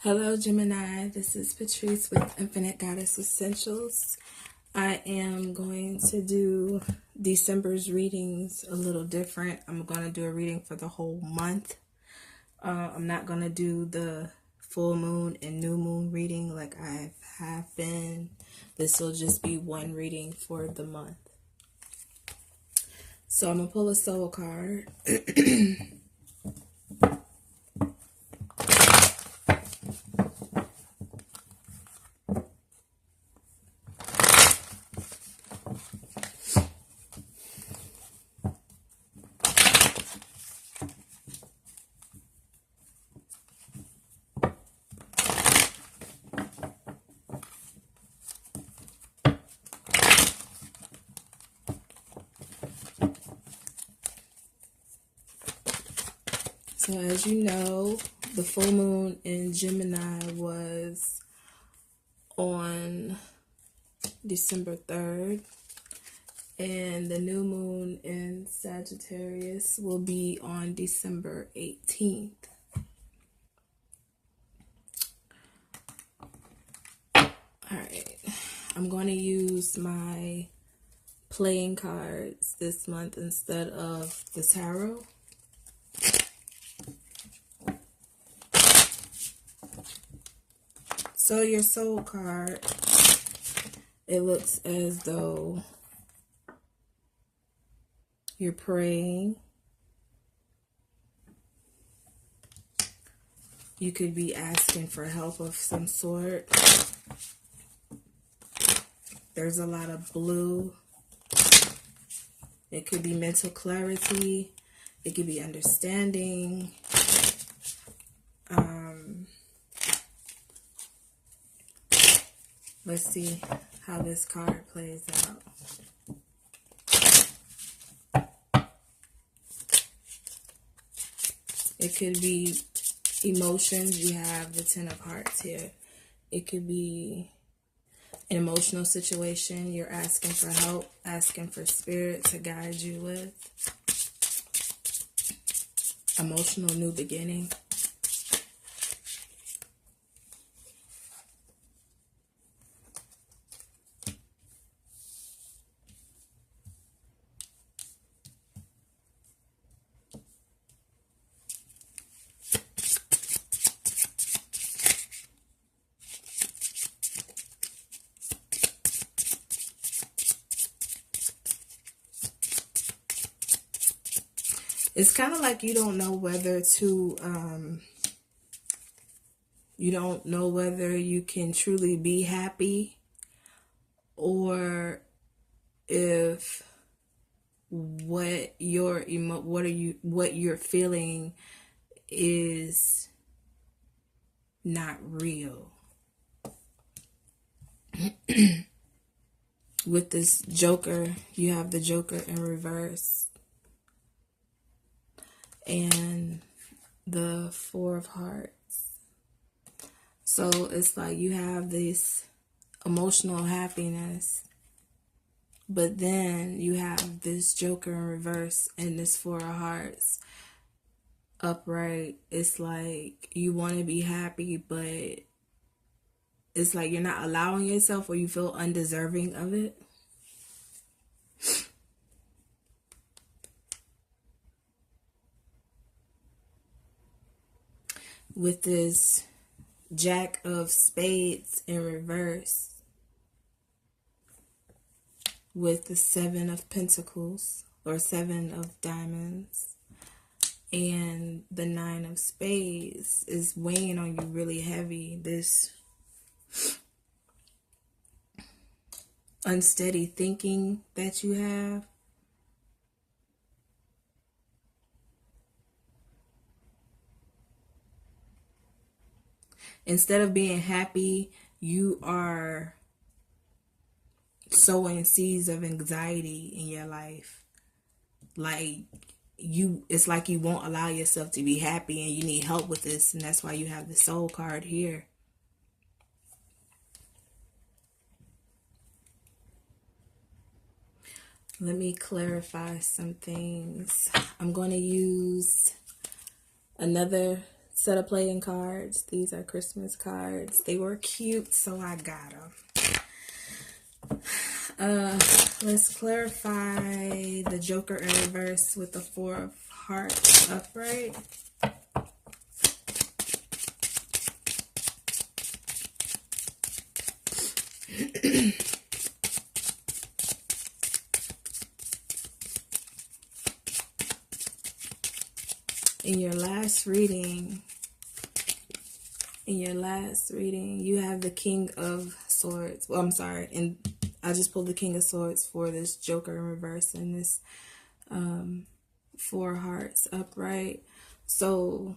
Hello, Gemini. This is Patrice with Infinite Goddess Essentials. I am going to do December's readings a little different. I'm going to do a reading for the whole month. I'm not going to do the full moon and new moon reading like I have been. This will just be one reading for the month. So I'm going to pull a soul card. So as you know, the full moon in Gemini was on December 3rd, and the new moon in Sagittarius will be on December 18th. Alright, I'm going to use my playing cards this month instead of the tarot. So your soul card, it looks as though you're praying. You could be asking for help of some sort. There's a lot of blue. It could be mental clarity. It could be understanding. Let's see how this card plays out. It could be emotions. You have the Ten of Hearts here. It could be an emotional situation. You're asking for help, asking for spirit to guide you with. Emotional new beginning. It's kind of like you don't know whether to, you don't know whether you can truly be happy, or if what you're feeling is not real. With this Joker, you have the Joker in reverse. And the Four of Hearts. So it's like you have this emotional happiness, but then you have this Joker in reverse and this Four of Hearts upright. It's like you want to be happy, but it's like you're not allowing yourself, or you feel undeserving of it. With this Jack of Spades in reverse, with the Seven of Pentacles or Seven of Diamonds, and the Nine of Spades is weighing on you really heavy. This unsteady thinking that you have. Instead of being happy, you are sowing seeds of anxiety in your life. Like it's like you won't allow yourself to be happy, and you need help with this, and that's why you have the Soul card here. Let me clarify some things. I'm going to use another set of playing cards. These are Christmas cards. They were cute, so I got them. Let's clarify the Joker in reverse with the Four of Hearts upright. In your last reading, you have the King of Swords. Well, I'm sorry, and I just pulled the King of Swords for this Joker in reverse and this Four Hearts upright. So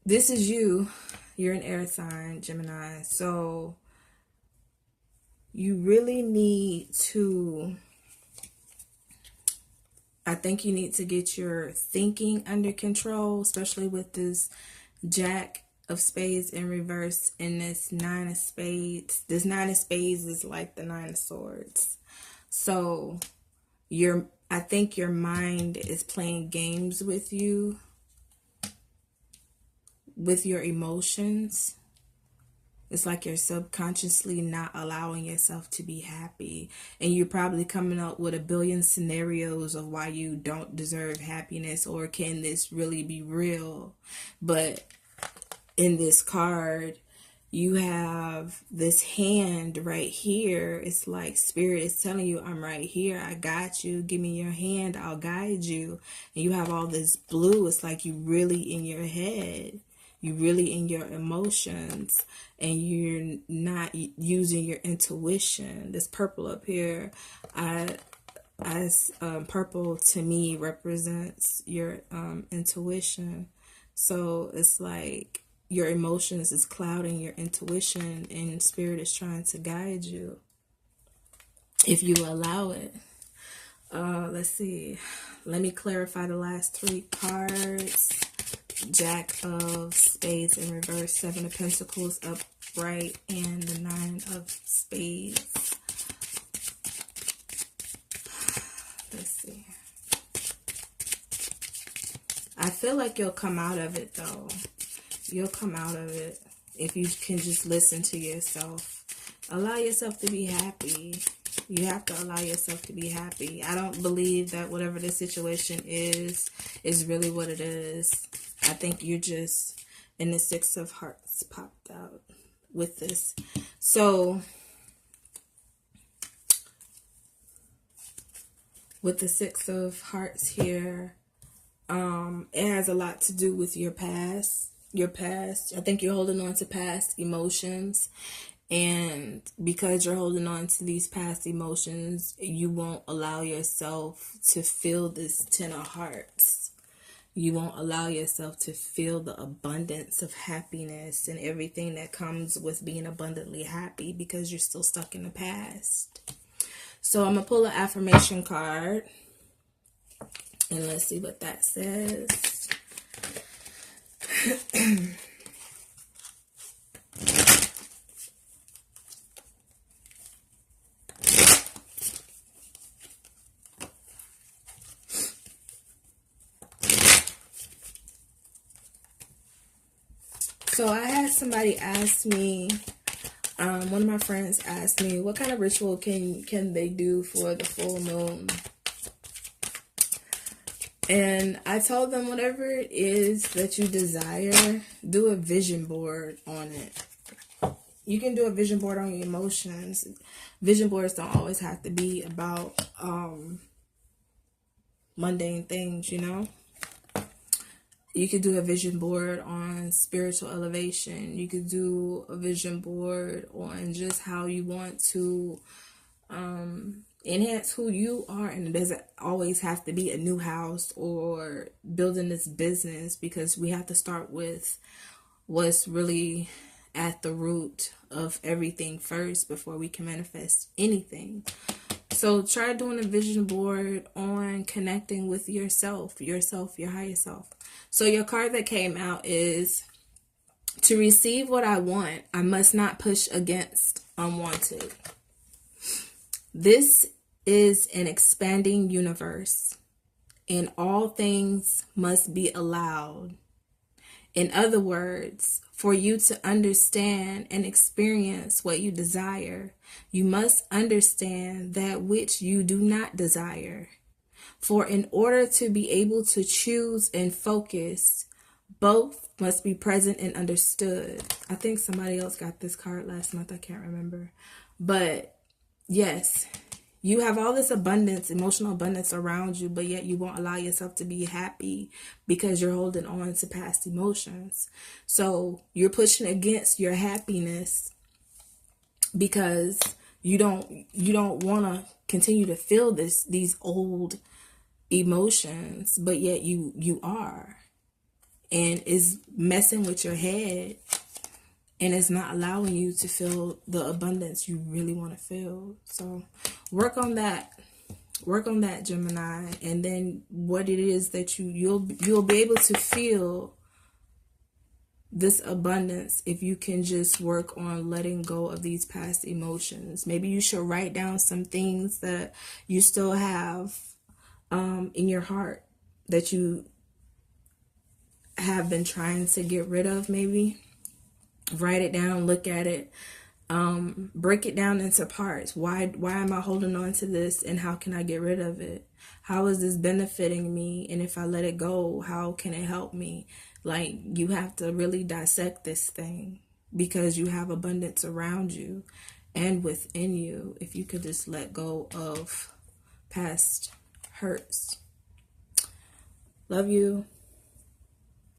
this is you. You're an air sign, Gemini. So you really need to, I think you need to get your thinking under control, especially with this Jack of Spades in reverse and this Nine of Spades. This Nine of Spades is like the Nine of Swords. So I think your mind is playing games with you, with your emotions. It's like you're subconsciously not allowing yourself to be happy. And you're probably coming up with a billion scenarios of why you don't deserve happiness, or can this really be real? But in this card, you have this hand right here. It's like Spirit is telling you, I'm right here. I got you. Give me your hand. I'll guide you. And you have all this blue. It's like you really in your head. You really in your emotions, and you're not using your intuition. This purple up here, purple to me represents your intuition. So it's like your emotions is clouding your intuition, and Spirit is trying to guide you if you allow it. Let's see. Let me clarify the last three cards. Jack of Spades in reverse, Seven of Pentacles upright, and the Nine of Spades. Let's see. I feel like you'll come out of it, though. You'll come out of it if you can just listen to yourself. Allow yourself to be happy. You have to allow yourself to be happy. I don't believe that whatever the situation is really what it is. I think you're just, and the Six of Hearts popped out with this. So with the Six of Hearts here, it has a lot to do with your past. I think you're holding on to past emotions. And because you're holding on to these past emotions, you won't allow yourself to feel this Ten of Hearts. You won't allow yourself to feel the abundance of happiness and everything that comes with being abundantly happy, because you're still stuck in the past. So I'm going to pull an affirmation card, and let's see what that says. So I had somebody ask me, one of my friends asked me, what kind of ritual can they do for the full moon? And I told them, whatever it is that you desire, do a vision board on it. You can do a vision board on your emotions. Vision boards don't always have to be about mundane things, you know? You could do a vision board on spiritual elevation. You could do a vision board on just how you want to enhance who you are. And it doesn't always have to be a new house or building this business, because we have to start with what's really at the root of everything first before we can manifest anything. So try doing a vision board on connecting with yourself, your higher self. So your card that came out is, to receive what I want, I must not push against unwanted. This is an expanding universe. and all things must be allowed. In other words, for you to understand and experience what you desire, you must understand that which you do not desire. For in order to be able to choose and focus, both must be present and understood. I think somebody else got this card last month. I can't remember. But yes, you have all this abundance, emotional abundance around you, but yet you won't allow yourself to be happy because you're holding on to past emotions. So you're pushing against your happiness because you don't want to continue to feel these old emotions, but yet you are, and is messing with your head, and it's not allowing you to feel the abundance you really want to feel. So work on that, Gemini, and then what it is that you'll be able to feel this abundance if you can just work on letting go of these past emotions. Maybe you should write down some things that you still have in your heart that you have been trying to get rid of. Maybe write it down, look at it, break it down into parts. Why am I holding on to this, and how can I get rid of it? How is this benefiting me? And if I let it go, how can it help me? Like, you have to really dissect this thing, because you have abundance around you and within you if you could just let go of past hurts. Love you.